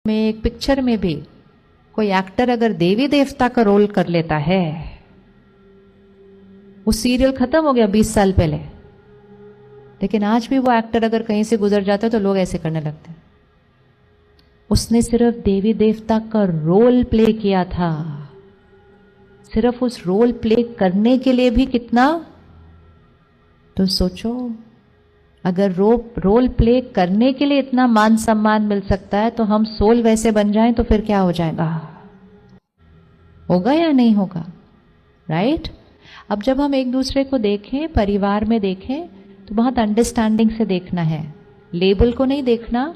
में एक पिक्चर में भी कोई एक्टर अगर देवी देवता का रोल कर लेता है, वो सीरियल खत्म हो गया 20 साल पहले, लेकिन आज भी वो एक्टर अगर कहीं से गुजर जाता है तो लोग ऐसे करने लगते हैं। उसने सिर्फ देवी देवता का रोल प्ले किया था, सिर्फ उस रोल प्ले करने के लिए भी कितना, तो सोचो अगर रोल प्ले करने के लिए इतना मान सम्मान मिल सकता है तो हम सोल वैसे बन जाएं तो फिर क्या हो जाएगा, होगा या नहीं होगा, राइट? अब जब हम एक दूसरे को देखें, परिवार में देखें, तो बहुत अंडरस्टैंडिंग से देखना है, लेबल को नहीं देखना।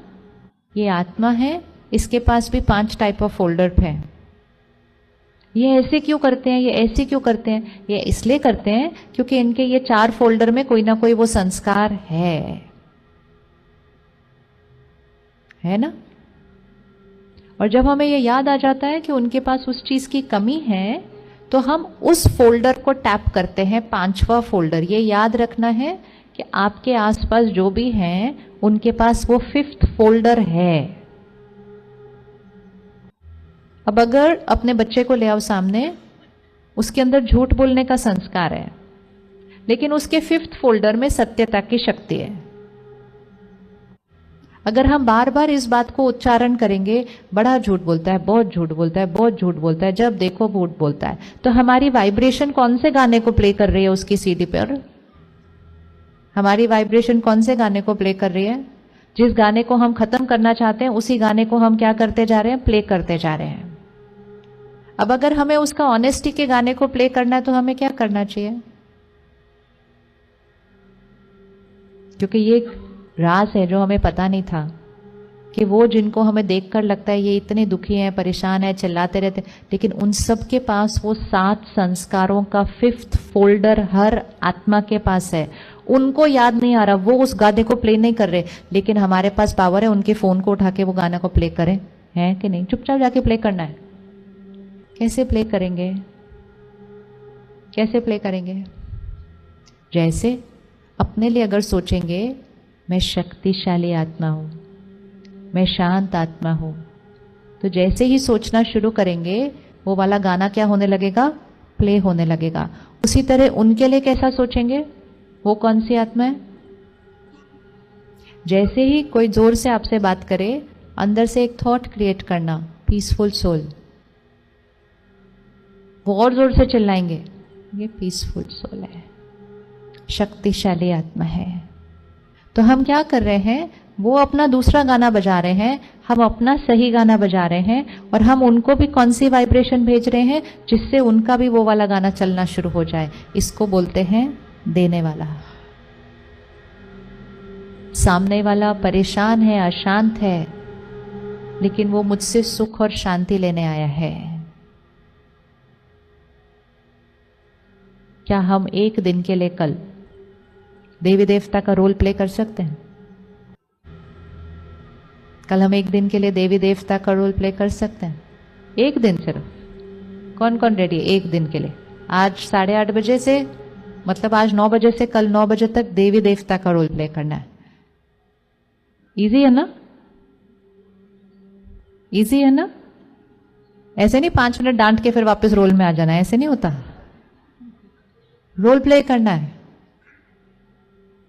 ये आत्मा है, इसके पास भी 5 टाइप ऑफ फोल्डर है। ये ऐसे क्यों करते हैं, ये ऐसे क्यों करते हैं, ये इसलिए करते हैं क्योंकि इनके ये 4 फोल्डर में कोई ना कोई वो संस्कार है ना। और जब हमें ये याद आ जाता है कि उनके पास उस चीज की कमी है, तो हम उस फोल्डर को टैप करते हैं, 5वां फोल्डर। ये याद रखना है कि आपके आसपास जो भी हैं उनके पास वो 5th फोल्डर है। अब अगर अपने बच्चे को ले आओ सामने, उसके अंदर झूठ बोलने का संस्कार है, लेकिन उसके 5th फोल्डर में सत्यता की शक्ति है। अगर हम बार बार इस बात को उच्चारण करेंगे, बड़ा झूठ बोलता है, बहुत झूठ बोलता है, बहुत झूठ बोलता है, जब देखो झूठ बोलता है, तो हमारी वाइब्रेशन कौन से गाने को प्ले कर रही है उसकी सीडी पर? हमारी वाइब्रेशन कौन से गाने को प्ले कर रही है? जिस गाने को हम खत्म करना चाहते हैं उसी गाने को हम क्या करते जा रहे हैं, प्ले करते जा रहे हैं। अब अगर हमें उसका ऑनेस्टी के गाने को प्ले करना है तो हमें क्या करना चाहिए? क्योंकि ये राज है जो हमें पता नहीं था कि वो जिनको हमें देखकर लगता है ये इतने दुखी हैं, परेशान है, चिल्लाते रहते, लेकिन उन सब के पास वो 7 संस्कारों का 5th फोल्डर हर आत्मा के पास है। उनको याद नहीं आ रहा, वो उस गाने को प्ले नहीं कर रहे, लेकिन हमारे पास पावर है उनके फोन को उठा के वो गाना को प्ले करें, है कि नहीं? चुपचाप जाके प्ले करना है। कैसे प्ले करेंगे? कैसे प्ले करेंगे? जैसे अपने लिए अगर सोचेंगे, मैं शक्तिशाली आत्मा हूं, मैं शांत आत्मा हूं, तो जैसे ही सोचना शुरू करेंगे वो वाला गाना क्या होने लगेगा, प्ले होने लगेगा। उसी तरह उनके लिए कैसा सोचेंगे, वो कौन सी आत्मा है? जैसे ही कोई जोर से आपसे बात करे, अंदर से एक थॉट क्रिएट करना, पीसफुल सोल। वो और जोर से चिल्लाएंगे, ये पीसफुल सोल है, शक्तिशाली आत्मा है। तो हम क्या कर रहे हैं, वो अपना दूसरा गाना बजा रहे हैं, हम अपना सही गाना बजा रहे हैं, और हम उनको भी कौन सी वाइब्रेशन भेज रहे हैं जिससे उनका भी वो वाला गाना चलना शुरू हो जाए। इसको बोलते हैं देने वाला। सामने वाला परेशान है, अशांत है, लेकिन वो मुझसे सुख और शांति लेने आया है। क्या हम एक दिन के लिए कल देवी देवता का रोल प्ले कर सकते हैं? कल हम एक दिन के लिए देवी देवता का रोल प्ले कर सकते हैं? एक दिन सिर्फ। कौन कौन रेडी है एक दिन के लिए? आज 8:30 बजे से, मतलब आज 9 बजे से कल 9 बजे तक देवी देवता का रोल प्ले करना है। इजी है ना? इजी है ना? ऐसे नहीं 5 मिनट डांट के फिर वापस रोल में आ जाना, ऐसे नहीं होता। रोल प्ले करना है।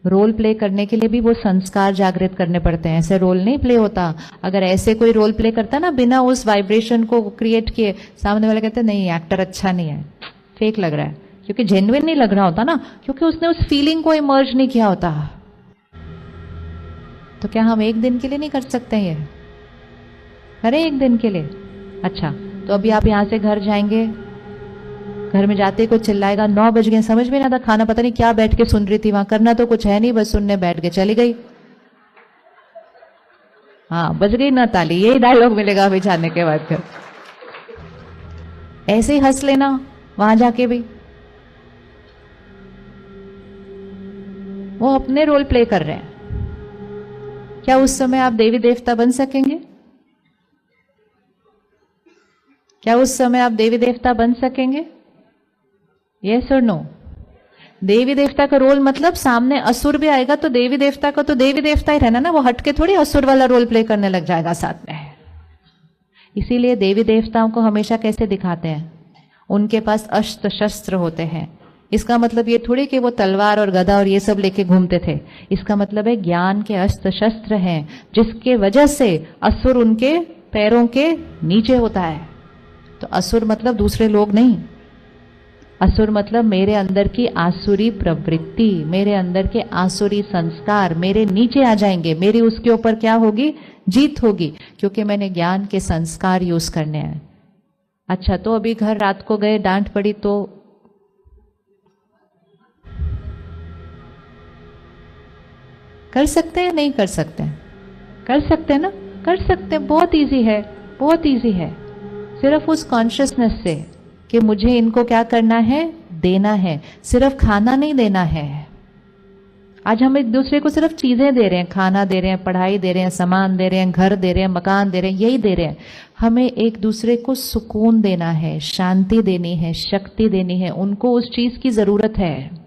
रोल प्ले करने के लिए भी वो संस्कार जागृत करने पड़ते हैं, ऐसे रोल नहीं प्ले होता। अगर ऐसे कोई रोल प्ले करता ना बिना उस वाइब्रेशन को क्रिएट किए, सामने वाले कहते नहीं एक्टर अच्छा नहीं है, फेक लग रहा है, क्योंकि जेन्युइन नहीं लग रहा होता ना, क्योंकि उसने उस फीलिंग को इमर्ज नहीं किया होता। तो क्या हम एक दिन के लिए नहीं कर सकते ये? अरे एक दिन के लिए। अच्छा, तो अभी आप यहां से घर जाएंगे, घर में जाते को चिल्लाएगा 9 बज गए, समझ में ना था, खाना पता नहीं क्या बैठ के सुन रही थी, वहां करना तो कुछ है नहीं, बस सुनने बैठ के चली गई। हाँ, बज गई ना ताली, यही डायलॉग मिलेगा अभी जाने के बाद। फिर ऐसे ही हंस लेना वहां जाके भी। वो अपने रोल प्ले कर रहे हैं। क्या उस समय आप देवी देवता बन सकेंगे? क्या उस समय आप देवी देवता बन सकेंगे? यस और नो? देवी देवता का रोल मतलब सामने असुर भी आएगा तो देवी देवता का तो देवी देवता ही रहना ना, वो हटके थोड़ी असुर वाला रोल प्ले करने लग जाएगा साथ में। इसीलिए देवी देवताओं को हमेशा कैसे दिखाते हैं? उनके पास अस्त्र शस्त्र होते हैं। इसका मतलब ये थोड़ी कि वो तलवार और गदा और ये सब लेके घूमते थे। इसका मतलब है ज्ञान के अस्त्र शस्त्र हैं, जिसके वजह से असुर उनके पैरों के नीचे होता है। तो असुर मतलब दूसरे लोग नहीं, असुर मतलब मेरे अंदर की आसुरी प्रवृत्ति, मेरे अंदर के आसुरी संस्कार मेरे नीचे आ जाएंगे। मेरी उसके ऊपर क्या होगी? जीत होगी, क्योंकि मैंने ज्ञान के संस्कार यूज करने हैं। अच्छा, तो अभी घर रात को गए, डांट पड़ी तो कर सकते हैं? नहीं कर सकते? कर सकते हैं ना? कर सकते हैं। बहुत इजी है, बहुत इजी है। सिर्फ उस कॉन्शियसनेस से कि मुझे इनको क्या करना है? देना है। सिर्फ खाना नहीं देना है। आज हम एक दूसरे को सिर्फ चीजें दे रहे हैं, खाना दे रहे हैं, पढ़ाई दे रहे हैं, सामान दे रहे हैं, घर दे रहे हैं, मकान दे रहे हैं, यही दे रहे हैं। हमें एक दूसरे को सुकून देना है, शांति देनी है, शक्ति देनी है। उनको उस चीज की जरूरत है।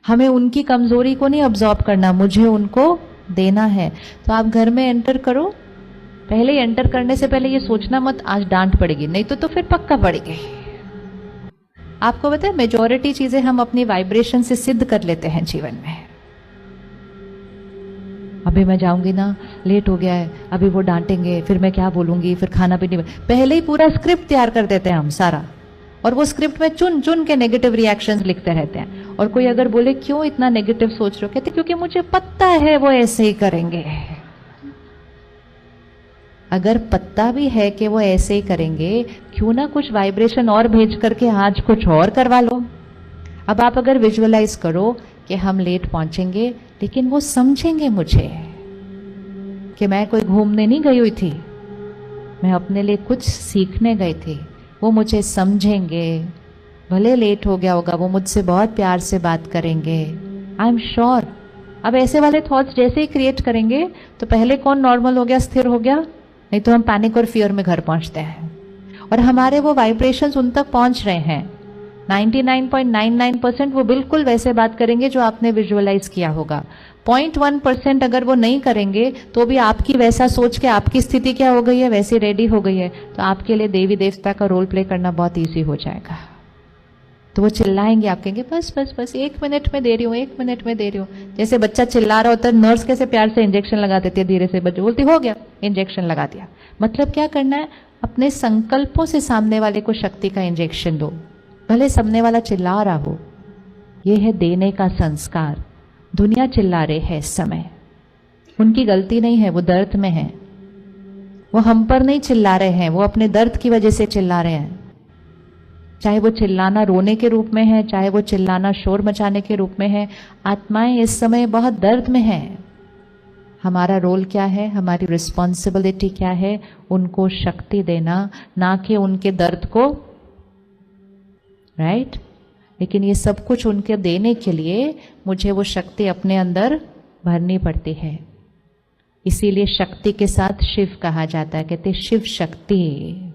हमें उनकी कमजोरी को नहीं अब्जॉर्ब करना, मुझे उनको देना है। तो आप घर में एंटर करो, पहले एंटर करने से पहले ये सोचना मत आज डांट पड़ेगी, नहीं तो फिर पक्का पड़ेगी। आपको पता है मेजॉरिटी चीजें हम अपनी वाइब्रेशन से सिद्ध कर लेते हैं जीवन में। अभी मैं जाऊंगी ना, लेट हो गया है, अभी वो डांटेंगे, फिर मैं क्या बोलूंगी, फिर खाना भी नहीं। पहले ही पूरा स्क्रिप्ट तैयार कर देते हैं हम सारा, और वो स्क्रिप्ट में चुन चुन के नेगेटिव रिएक्शंस लिखते रहते हैं। और कोई अगर बोले क्यों इतना नेगेटिव सोच रहे हो, कहते क्योंकि मुझे पता है वो ऐसे ही करेंगे। अगर पता भी है कि वो ऐसे ही करेंगे, क्यों ना कुछ वाइब्रेशन और भेज करके आज कुछ और करवा लो। अब आप अगर विजुअलाइज करो कि हम लेट पहुंचेंगे, लेकिन वो समझेंगे मुझे कि मैं कोई घूमने नहीं गई हुई थी, मैं अपने लिए कुछ सीखने गई थी। वो मुझे समझेंगे, भले लेट हो गया होगा, वो मुझसे बहुत प्यार से बात करेंगे। I am sure. अब ऐसे वाले थॉट्स जैसे ही क्रिएट करेंगे तो पहले कौन नॉर्मल हो गया, स्थिर हो गया, नहीं तो हम पैनिक और फियर में घर पहुंचते हैं। और हमारे वो वाइब्रेशंस उन तक पहुंच रहे हैं। 99.99% वो बिल्कुल वैसे बात करेंगे जो आपने विजुअलाइज किया होगा। 0.1% अगर वो नहीं करेंगे तो भी आपकी वैसा सोच के आपकी स्थिति क्या हो गई है, वैसे रेडी हो गई है, तो आपके लिए देवी देवता का रोल प्ले करना बहुत ईजी हो जाएगा। तो वो चिल्लाएंगे, आप कहेंगे बस बस बस 1 मिनट में दे रही हूँ, 1 मिनट में दे रही हूँ। जैसे बच्चा चिल्ला रहा होता है, नर्स कैसे प्यार से इंजेक्शन लगा देती है, धीरे से बच्चे बोलती हो गया, इंजेक्शन लगा दिया। मतलब क्या करना है, अपने संकल्पों से सामने वाले को शक्ति का इंजेक्शन दो, भले सामने वाला चिल्ला रहा हो। ये है देने का संस्कार। दुनिया चिल्ला रहे है इस समय, उनकी गलती नहीं है, वो दर्द में है। वो हम पर नहीं चिल्ला रहे हैं, वो अपने दर्द की वजह से चिल्ला रहे हैं। चाहे वो चिल्लाना रोने के रूप में है, चाहे वो चिल्लाना शोर मचाने के रूप में है, आत्माएं इस समय बहुत दर्द में हैं। हमारा रोल क्या है, हमारी रिस्पॉन्सिबिलिटी क्या है, उनको शक्ति देना, ना कि उनके दर्द को, राइट। लेकिन ये सब कुछ उनके देने के लिए मुझे वो शक्ति अपने अंदर भरनी पड़ती है। इसीलिए शक्ति के साथ शिव कहा जाता है, कहते शिव शक्ति,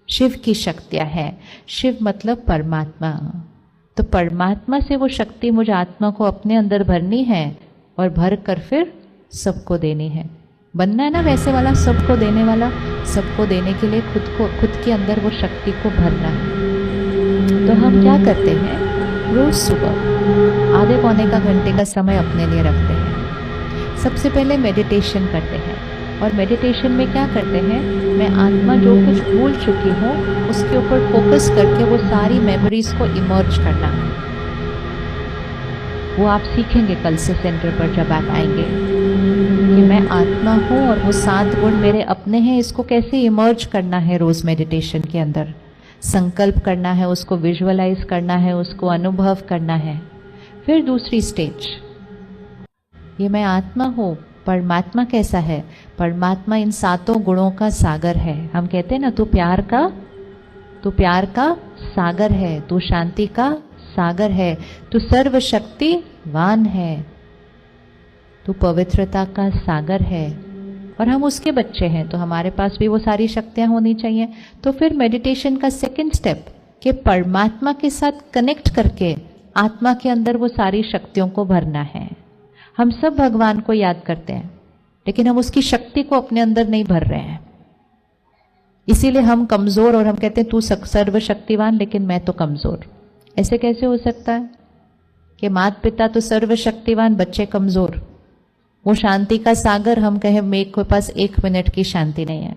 शिव की शक्तियां हैं। शिव मतलब परमात्मा। तो परमात्मा से वो शक्ति मुझे आत्मा को अपने अंदर भरनी है और भर कर फिर सबको देनी है। बनना है ना वैसे वाला, सबको देने वाला। सबको देने के लिए खुद के अंदर वो शक्ति को भरना है। तो हम क्या करते हैं, रोज सुबह आधे पौने का घंटे का समय अपने लिए रखते हैं। सबसे पहले मेडिटेशन करते हैं। और मेडिटेशन में क्या करते हैं, मैं आत्मा जो कुछ भूल चुकी हूँ उसके ऊपर फोकस करके वो सारी मेमोरीज को इमर्ज करना। वो आप सीखेंगे कल से सेंटर पर जब आप आएंगे कि मैं आत्मा हूँ और वो 7 गुण मेरे अपने हैं। इसको कैसे इमर्ज करना है, रोज मेडिटेशन के अंदर संकल्प करना है, उसको विजुअलाइज करना है, उसको अनुभव करना है। फिर दूसरी स्टेज, ये मैं आत्मा हूँ, परमात्मा कैसा है, परमात्मा इन 7 गुणों का सागर है। हम कहते हैं ना, तू प्यार का सागर है, तू शांति का सागर है, तू सर्वशक्तिवान है, तू पवित्रता का सागर है। और हम उसके बच्चे हैं, तो हमारे पास भी वो सारी शक्तियां होनी चाहिए। तो फिर मेडिटेशन का सेकंड स्टेप कि परमात्मा के साथ कनेक्ट करके आत्मा के अंदर वो सारी शक्तियों को भरना है। हम सब भगवान को याद करते हैं, लेकिन हम उसकी शक्ति को अपने अंदर नहीं भर रहे हैं। इसीलिए हम कमजोर, और हम कहते हैं तू सर्वशक्तिवान लेकिन मैं तो कमजोर। ऐसे कैसे हो सकता है कि माता पिता तो सर्वशक्तिवान, बच्चे कमजोर? वो शांति का सागर, हम कहें मेरे पास 1 मिनट की शांति नहीं है।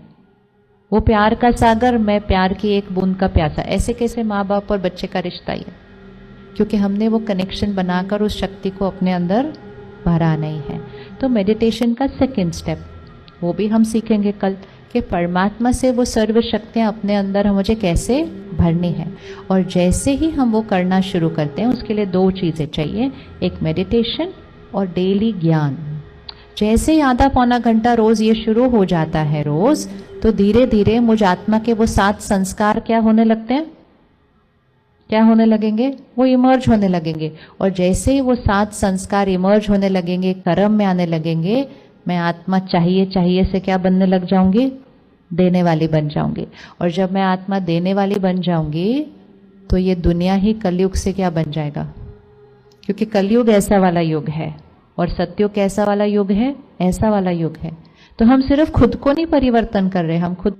वो प्यार का सागर, मैं प्यार की 1 बूंद का प्यासा। ऐसे कैसे माँ बाप और बच्चे का रिश्ता ही है? क्योंकि हमने वो कनेक्शन बनाकर उस शक्ति को अपने अंदर भरा नहीं है। तो मेडिटेशन का सेकंड स्टेप, वो भी हम सीखेंगे कल, कि परमात्मा से वो सर्व शक्तियाँ अपने अंदर मुझे कैसे भरनी है। और जैसे ही हम वो करना शुरू करते हैं, उसके लिए 2 चीज़ें चाहिए, एक मेडिटेशन और डेली ज्ञान। जैसे ही आधा पौना घंटा रोज ये शुरू हो जाता है रोज, तो धीरे धीरे मुझ आत्मा के वो 7 संस्कार क्या होने लगते हैं, क्या होने लगेंगे? वो इमर्ज होने लगेंगे। और जैसे ही वो 7 संस्कार इमर्ज होने लगेंगे, कर्म में आने लगेंगे, मैं आत्मा चाहिए चाहिए से क्या बनने लग जाऊंगी? देने वाली बन जाऊंगी। और जब मैं आत्मा देने वाली बन जाऊंगी, तो ये दुनिया ही कलयुग से क्या बन जाएगा? क्योंकि कलयुग ऐसा वाला युग है और सत्युग कैसा वाला युग है? ऐसा वाला युग है। तो हम सिर्फ खुद को नहीं परिवर्तन कर रहे, हम खुद